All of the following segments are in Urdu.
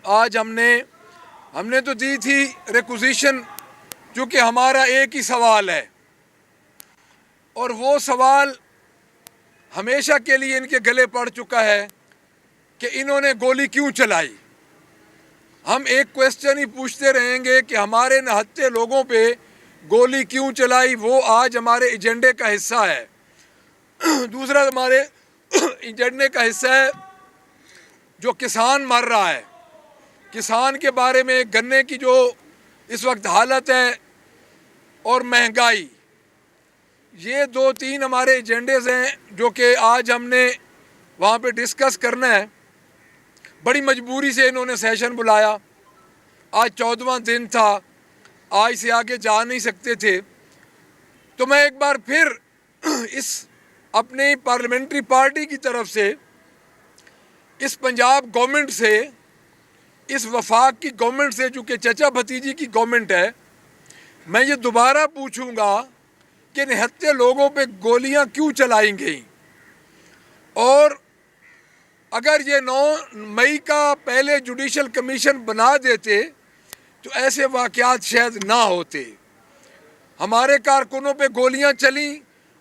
آج ہم نے تو دی تھی ریکوزیشن، چونکہ ہمارا ایک ہی سوال ہے اور وہ سوال ہمیشہ کے لیے ان کے گلے پڑ چکا ہے کہ انہوں نے گولی کیوں چلائی۔ ہم ایک کویسچن ہی پوچھتے رہیں گے کہ ہمارے نہتے لوگوں پہ گولی کیوں چلائی، وہ آج ہمارے ایجنڈے کا حصہ ہے۔ دوسرا ہمارے ایجنڈے کا حصہ ہے جو کسان مر رہا ہے، کسان کے بارے میں، گنے کی جو اس وقت حالت ہے اور مہنگائی، یہ 2-3 ہمارے ایجنڈیز ہیں جو کہ آج ہم نے وہاں پہ ڈسکس کرنا ہے۔ بڑی مجبوری سے انہوں نے سیشن بلایا، آج 14واں دن تھا، آج سے آگے جا نہیں سکتے تھے، تو میں ایک بار پھر اس اپنی پارلیمنٹری پارٹی کی طرف سے، اس پنجاب گورنمنٹ سے، اس وفاق کی گورنمنٹ سے، جو کہ چچا بھتیجی کی گورنمنٹ ہے، میں یہ دوبارہ پوچھوں گا کہ نہتے لوگوں پہ گولیاں کیوں چلائیں گئیں، اور اگر یہ 9 مئی کا پہلے جوڈیشل کمیشن بنا دیتے تو ایسے واقعات شاید نہ ہوتے۔ ہمارے کارکنوں پہ گولیاں چلیں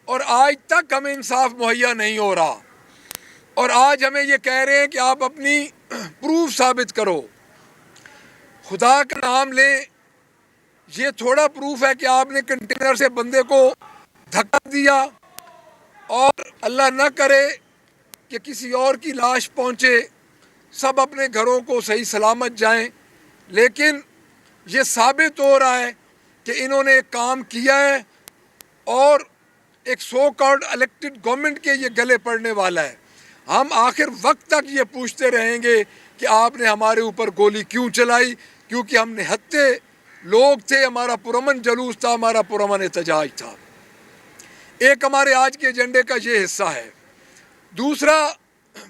اور آج تک ہمیں انصاف مہیا نہیں ہو رہا، اور آج ہمیں یہ کہہ رہے ہیں کہ آپ اپنی پروف ثابت کرو۔ خدا کا نام لیں، یہ تھوڑا پروف ہے کہ آپ نے کنٹینر سے بندے کو دھکا دیا اور اللہ نہ کرے کہ کسی اور کی لاش پہنچے، سب اپنے گھروں کو صحیح سلامت جائیں، لیکن یہ ثابت ہو رہا ہے کہ انہوں نے ایک کام کیا ہے اور ایک سو کالڈ الیکٹڈ گورنمنٹ کے یہ گلے پڑنے والا ہے۔ ہم آخر وقت تک یہ پوچھتے رہیں گے کہ آپ نے ہمارے اوپر گولی کیوں چلائی، کیونکہ ہم نہتے لوگ تھے، ہمارا پرامن جلوس تھا، ہمارا پرامن احتجاج تھا۔ ایک ہمارے آج کے ایجنڈے کا یہ حصہ ہے۔ دوسرا،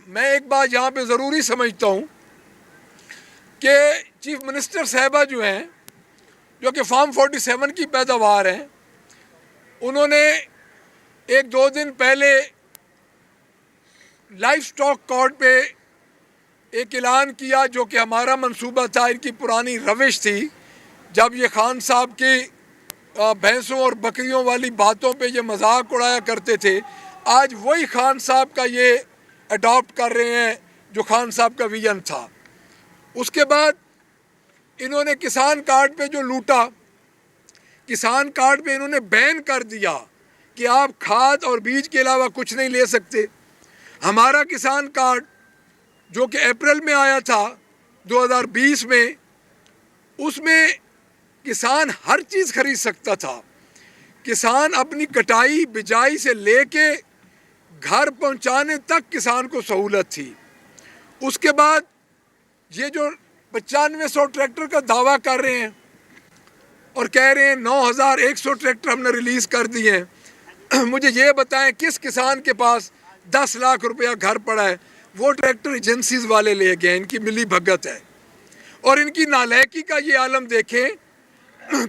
میں ایک بات یہاں پہ ضروری سمجھتا ہوں کہ چیف منسٹر صاحبہ جو ہیں، جو کہ فارم 47 کی پیداوار ہیں، انہوں نے 1-2 دن پہلے لائف سٹاک کارڈ پہ ایک اعلان کیا، جو کہ ہمارا منصوبہ تھا، ان کی پرانی روش تھی، جب یہ خان صاحب کی بھینسوں اور بکریوں والی باتوں پہ یہ مذاق اڑایا کرتے تھے، آج وہی خان صاحب کا یہ اڈاپٹ کر رہے ہیں جو خان صاحب کا ویژن تھا۔ اس کے بعد انہوں نے کسان کارڈ پہ جو لوٹا، کسان کارڈ پہ انہوں نے بین کر دیا کہ آپ کھاد اور بیج کے علاوہ کچھ نہیں لے سکتے۔ ہمارا کسان کارڈ جو کہ اپریل میں آیا تھا 2020 میں، اس میں کسان ہر چیز خرید سکتا تھا، کسان اپنی کٹائی بجائی سے لے کے گھر پہنچانے تک کسان کو سہولت تھی۔ اس کے بعد یہ جو 9500 ٹریکٹر کا دعویٰ کر رہے ہیں اور کہہ رہے ہیں 9100 ٹریکٹر ہم نے ریلیز کر دیے ہیں، مجھے یہ بتائیں کس کسان کے پاس 10 لاکھ روپیہ گھر پڑا ہے؟ وہ ٹریکٹر ایجنسیز والے لے گئے، ان کی ملی بھگت ہے۔ اور ان کی نالائکی کا یہ عالم دیکھیں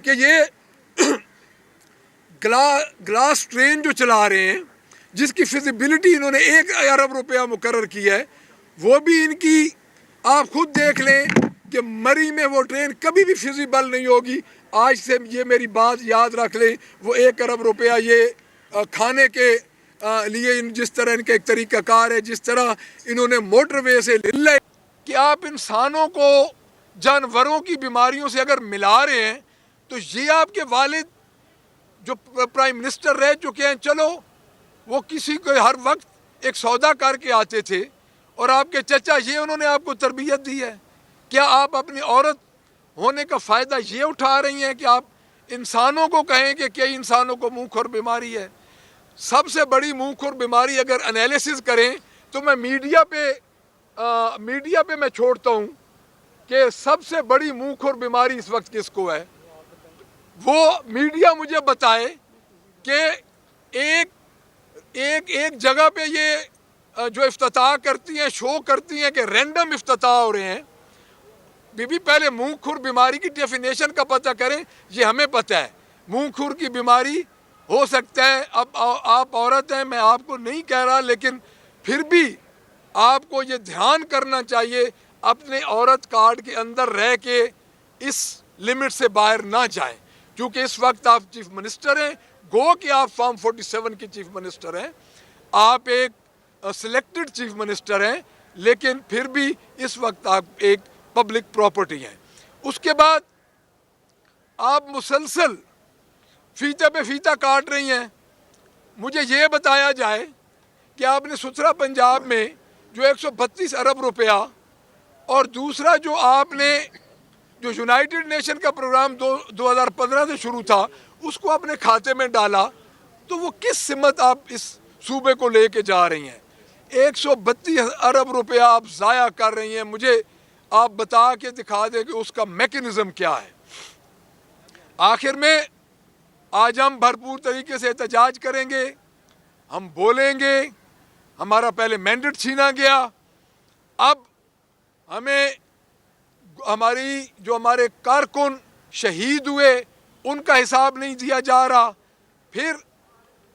کہ یہ گلاس ٹرین جو چلا رہے ہیں، جس کی فیزیبلٹی انہوں نے 1 ارب روپیہ مقرر کی ہے، وہ بھی ان کی آپ خود دیکھ لیں کہ مری میں وہ ٹرین کبھی بھی فیزیبل نہیں ہوگی۔ آج سے یہ میری بات یاد رکھ لیں، وہ 1 ارب روپیہ یہ کھانے کے لیے جس طرح ان کا ایک طریقہ کار ہے، جس طرح انہوں نے موٹر وے سے لے لے کہ آپ انسانوں کو جانوروں کی بیماریوں سے اگر ملا رہے ہیں، تو یہ آپ کے والد جو پرائم منسٹر رہ چکے ہیں، چلو وہ کسی کو ہر وقت ایک سودا کر کے آتے تھے، اور آپ کے چچا یہ انہوں نے آپ کو تربیت دی ہے۔ کیا آپ اپنی عورت ہونے کا فائدہ یہ اٹھا رہی ہیں کہ آپ انسانوں کو کہیں کہ کئی انسانوں کو منہ کھور بیماری ہے؟ سب سے بڑی منہ کھور بیماری اگر انالیسس کریں تو میں میڈیا پہ میں چھوڑتا ہوں کہ سب سے بڑی منہ کھور بیماری اس وقت کس کو ہے؟ وہ میڈیا مجھے بتائے کہ ایک جگہ پہ یہ جو افتتاح کرتی ہیں، شو کرتی ہیں کہ رینڈم افتتاح ہو رہے ہیں۔ پہلے منہ کھور بیماری کی ڈیفینیشن کا پتہ کریں، یہ ہمیں پتہ ہے منہ کھور کی بیماری ہو سکتا ہے۔ اب آپ عورت ہیں، میں آپ کو نہیں کہہ رہا، لیکن پھر بھی آپ کو یہ دھیان کرنا چاہیے، اپنے عورت کارڈ کے اندر رہ کے اس لمٹ سے باہر نہ جائیں، کیونکہ اس وقت آپ چیف منسٹر ہیں، گو کہ آپ فارم 47 کے چیف منسٹر ہیں، آپ ایک سلیکٹڈ چیف منسٹر ہیں، لیکن پھر بھی اس وقت آپ ایک پبلک پراپرٹی ہیں۔ اس کے بعد آپ مسلسل فیتے پہ فیتا کاٹ رہی ہیں۔ مجھے یہ بتایا جائے کہ آپ نے سترہ پنجاب میں جو 132 ارب روپیہ اور دوسرا جو آپ نے جو یونائٹڈ نیشن کا پروگرام 2015 سے شروع تھا اس کو اپنے کھاتے میں ڈالا، تو وہ کس سمت آپ اس صوبے کو لے کے جا رہی ہیں؟ 132 ارب روپیہ آپ ضائع کر رہی ہیں۔ مجھے آپ بتا کے دکھا دیں کہ اس کا میکنزم کیا ہے۔ آخر میں آج ہم بھرپور طریقے سے احتجاج کریں گے، ہم بولیں گے، ہمارا پہلے مینڈیٹ چھینا گیا، اب ہمیں ہمارے کارکن شہید ہوئے ان کا حساب نہیں دیا جا رہا، پھر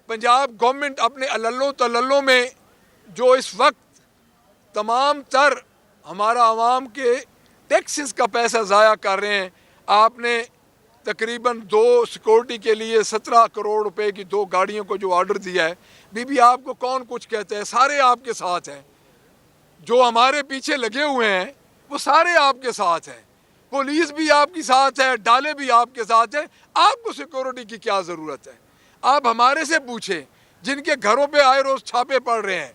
پنجاب گورنمنٹ اپنے عللوں تللوں میں جو اس وقت تمام تر ہمارا عوام کے ٹیکسز کا پیسہ ضائع کر رہے ہیں۔ آپ نے تقریباً 2 سیکورٹی کے لیے 17 کروڑ روپے کی 2 گاڑیوں کو جو آرڈر دیا ہے، بی آپ کو کون کچھ کہتے ہیں؟ سارے آپ کے ساتھ ہیں، جو ہمارے پیچھے لگے ہوئے ہیں وہ سارے آپ کے ساتھ ہیں، پولیس بھی آپ کے ساتھ ہے، ڈالے بھی آپ کے ساتھ ہیں۔ آپ کو سیکورٹی کی کیا ضرورت ہے؟ آپ ہمارے سے پوچھیں، جن کے گھروں پہ آئے روز چھاپے پڑ رہے ہیں،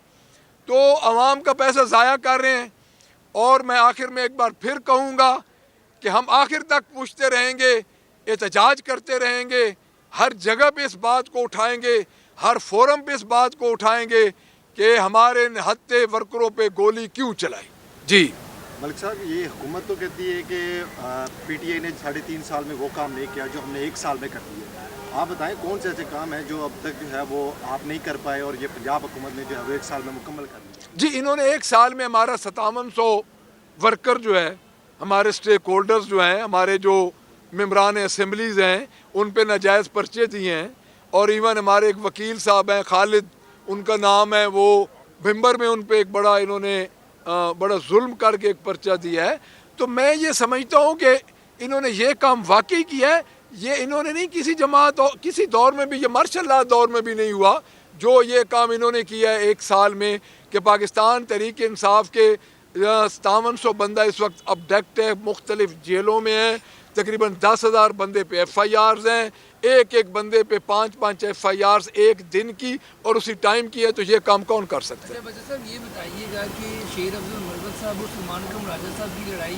تو عوام کا پیسہ ضائع کر رہے ہیں۔ اور میں آخر میں ایک بار پھر کہوں گا کہ ہم آخر تک پوچھتے رہیں گے، احتجاج کرتے رہیں گے، ہر جگہ پہ اس بات کو اٹھائیں گے، ہر فورم پہ اس بات کو اٹھائیں گے کہ ہمارے نہتے ورکروں پہ گولی کیوں چلائی۔ جی ملک صاحب، یہ حکومت تو کہتی ہے کہ پی ٹی آئی نے 3.5 سال میں وہ کام نہیں کیا جو ہم نے 1 سال میں کر دیے۔ آپ بتائیں کون سے ایسے کام ہیں جو اب تک جو ہے وہ آپ نہیں کر پائے اور یہ پنجاب حکومت نے جو ہے وہ 1 سال میں مکمل کر دیا؟ جی، انہوں نے 1 سال میں ہمارا 5700 ورکر جو ہے، ہمارے سٹیک ہولڈرز جو ہیں، ہمارے جو ممبران اسمبلیز ہیں، ان پہ ناجائز پرچے دیے ہیں، اور ایون ہمارے ایک وکیل صاحب ہیں خالد، ان کا نام ہے، وہ بھمبر میں ان پہ ایک انہوں نے بڑا ظلم کر کے ایک پرچہ دیا ہے۔ تو میں یہ سمجھتا ہوں کہ انہوں نے یہ کام واقعی کیا ہے، یہ انہوں نے نہیں کسی جماعت کسی دور میں بھی، یہ مارشل لا دور میں بھی نہیں ہوا جو یہ کام انہوں نے کیا ہے 1 سال میں، کہ پاکستان تحریک انصاف کے 5700 بندہ اس وقت ابڈکٹ ہے، مختلف جیلوں میں ہیں، تقریباً 10,000 بندے پہ ایف آئی آرز ہیں، ایک بندے پہ 5 ایف آئی آرز ایک دن کی اور اسی ٹائم کی ہے، تو یہ کام کون کر سکتا ہے؟ بچہ صاحب، یہ بتائیے گا کہ شیر افضل مربت صاحب اور سلمان اکرم راجہ صاحب کی لڑائی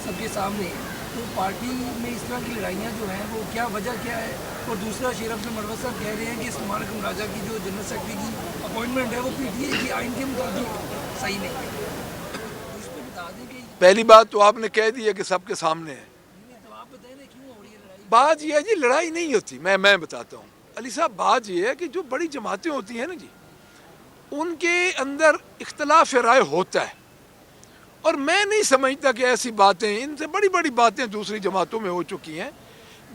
سب کے سامنے ہے، تو پارٹی میں اس طرح کی لڑائیاں جو ہیں وہ کیا وجہ کیا ہے؟ اور دوسرا، شیر افضل مربت صاحب کہہ رہے ہیں کہ سلمان اکرم راجہ کی جو جنرل سیکرٹری کی اپوائنٹمنٹ ہے وہ پی ٹی آئی کی آئین کے مطابق صحیح نہیں ہے۔ اس پہ بتا دیں کہ پہلی بات تو آپ نے کہہ دی ہے کہ سب کے سامنے ہے۔ تو آپ بتائیں نا کیوں ہو رہی ہے لڑائی؟ بات یہ ہے جی، لڑائی نہیں ہوتی، میں بتاتا ہوں علی صاحب۔ بات یہ ہے کہ جو بڑی جماعتیں ہوتی ہیں نا جی، ان کے اندر اختلاف رائے ہوتا ہے، اور میں نہیں سمجھتا کہ ایسی باتیں، ان سے بڑی بڑی باتیں دوسری جماعتوں میں ہو چکی ہیں۔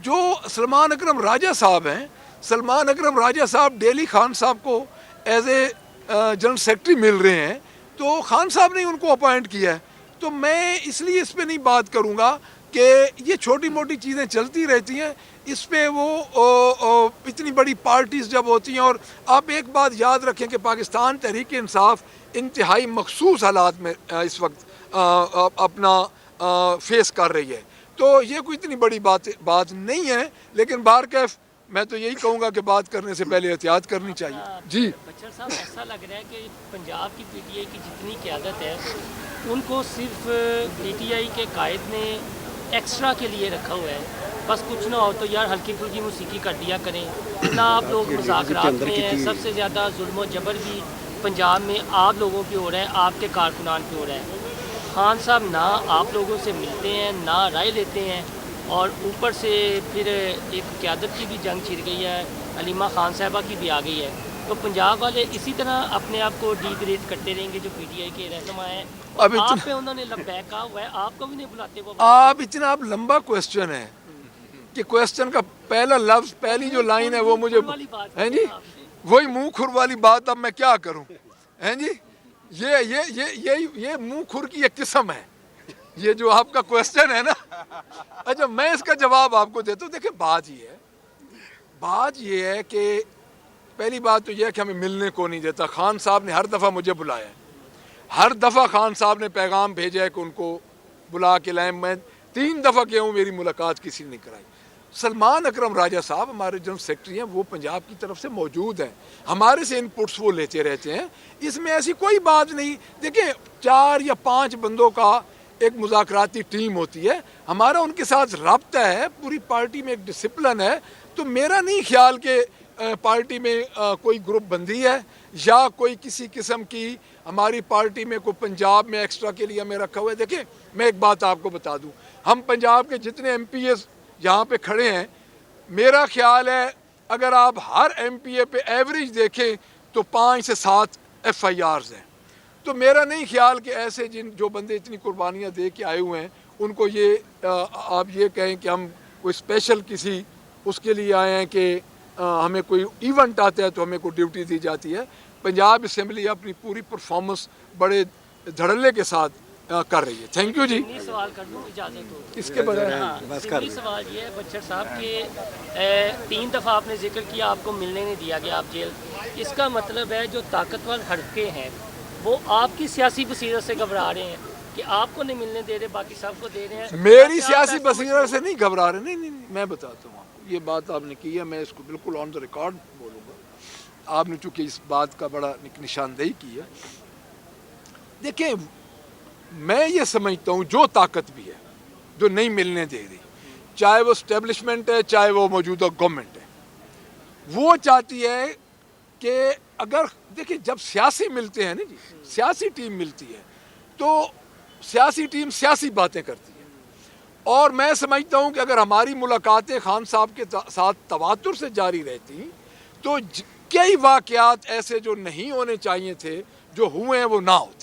جو سلمان اکرم راجہ صاحب ہیں، سلمان اکرم راجہ صاحب ڈیلی خان صاحب کو ایز اے جنرل سیکرٹری مل رہے ہیں، تو خان صاحب نے ان کو اپوائنٹ کیا ہے، تو میں اس لیے اس پہ نہیں بات کروں گا کہ یہ چھوٹی موٹی چیزیں چلتی رہتی ہیں، اس پہ وہ اتنی بڑی پارٹیز جب ہوتی ہیں۔ اور آپ ایک بات یاد رکھیں کہ پاکستان تحریک انصاف انتہائی مخصوص حالات میں اس وقت اپنا فیس کر رہی ہے، تو یہ کوئی اتنی بڑی بات نہیں ہے، لیکن بہرکیف میں تو یہی کہوں گا کہ بات کرنے سے پہلے احتیاط کرنی چاہیے۔ جی بچر صاحب، ایسا لگ رہا ہے کہ پنجاب کی پی ٹی آئی کی جتنی قیادت ہے ان کو صرف پی ٹی آئی کے قائد نے ایکسٹرا کے لیے رکھا ہوا ہے، بس کچھ نہ ہو تو یار ہلکی پھلکی موسیقی کر دیا کریں، نہ آپ لوگ مذاکرات میں ہیں۔ سب سے زیادہ ظلم و جبر بھی پنجاب میں آپ لوگوں پہ ہو رہا ہے، آپ کے کارکنان پہ ہو رہا ہے۔ خان صاحب نہ آپ لوگوں سے ملتے ہیں، نہ رائے لیتے ہیں، اور اوپر سے پھر ایک قیادت کی بھی جنگ چھڑ گئی ہے، علیمہ خان صاحبہ کی بھی آ گئی ہے۔ تو پنجاب والے اسی طرح اپنے آپ کو ڈی گریڈ کرتے رہیں گے جو پی ٹی آئی کے رہنما ہیں، اور آپ پہ انہوں نے لبیک کہا ہوا ہے، آپ کو بھی نہیں بلاتے وہ۔ آپ اتنا لمبا کویسچن ہے کہ کویسچن کا پہلا لفظ، پہلی جو لائن ہے وہ مجھے ہیں جی، وہی منہ کھر والی بات، اب میں کیا کروں ہیں جی؟ یہ منہ کھر کی ایک قسم ہے یہ جو آپ کا کوشچن ہے نا، اچھا میں اس کا جواب آپ کو دیتا ہوں. دیکھیں بات یہ ہے کہ پہلی بات تو یہ ہے کہ ہمیں ملنے کو نہیں دیتا. خان صاحب نے ہر دفعہ مجھے بلایا ہے، ہر دفعہ خان صاحب نے پیغام بھیجا ہے کہ ان کو بلا کے لائیں. میں 3 دفعہ گیا ہوں، میری ملاقات کسی نے نہیں کرائی. سلمان اکرم راجہ صاحب ہمارے جنرل سیکرٹری ہیں، وہ پنجاب کی طرف سے موجود ہیں، ہمارے سے انپٹس وہ لیتے رہتے ہیں. اس میں ایسی کوئی بات نہیں. دیکھیں 4 یا 5 بندوں کا ایک مذاکراتی ٹیم ہوتی ہے، ہمارا ان کے ساتھ رابطہ ہے، پوری پارٹی میں ایک ڈسپلن ہے. تو میرا نہیں خیال کہ پارٹی میں کوئی گروپ بندی ہے یا کوئی کسی قسم کی ہماری پارٹی میں کوئی پنجاب میں ایکسٹرا کے لیے ہمیں رکھا ہوا ہے. دیکھیں میں ایک بات آپ کو بتا دوں، ہم پنجاب کے جتنے ایم پی ایز یہاں پہ کھڑے ہیں، میرا خیال ہے اگر آپ ہر ایم پی اے پہ ایوریج دیکھیں تو 5 سے 7 ایف آئی آرز ہیں. تو میرا نہیں خیال کہ ایسے جو بندے اتنی قربانیاں دے کے آئے ہوئے ہیں ان کو یہ آپ یہ کہیں کہ ہم کوئی اسپیشل کسی اس کے لیے آئے ہیں کہ ہمیں کوئی ایونٹ آتا ہے تو ہمیں کوئی ڈیوٹی دی جاتی ہے. پنجاب اسمبلی اپنی پوری پرفارمنس بڑے دھڑلے کے ساتھ کر رہی ہے. تھینک یو جی. سوال کر دوں اجازت ہو اس کے بغیر سمپلی سوال یہ ہے بچر صاحب کہ 3 دفعہ آپ نے ذکر کیا آپ کو ملنے نہیں دیا گیا، آپ جیل. اس کا مطلب ہے جو طاقتور حلقے ہیں وہ آپ کی سیاسی بصیرت سے گھبرا رہے ہیں کہ آپ کو نہیں ملنے دے رہے، باقی سب کو دے رہے ہیں. میری سیاسی بصیرت سے نہیں گھبرا رہے. نہیں میں بتاتا ہوں آپ کو، یہ بات آپ نے کی ہے، میں اس کو بالکل آن دا ریکارڈ بولوں گا. آپ نے چونکہ اس بات کا بڑا نشاندہی کی ہے. دیکھیں میں یہ سمجھتا ہوں جو طاقت بھی ہے جو نہیں ملنے دے رہی، چاہے وہ اسٹیبلشمنٹ ہے چاہے وہ موجودہ گورنمنٹ ہے، وہ چاہتی ہے کہ اگر دیکھیں جب سیاسی ملتے ہیں نا جی، سیاسی ٹیم ملتی ہے تو سیاسی ٹیم سیاسی باتیں کرتی ہے. اور میں سمجھتا ہوں کہ اگر ہماری ملاقاتیں خان صاحب کے ساتھ تواتر سے جاری رہتی تو کئی واقعات ایسے جو نہیں ہونے چاہیے تھے جو ہوئے ہیں وہ نہ ہوتے.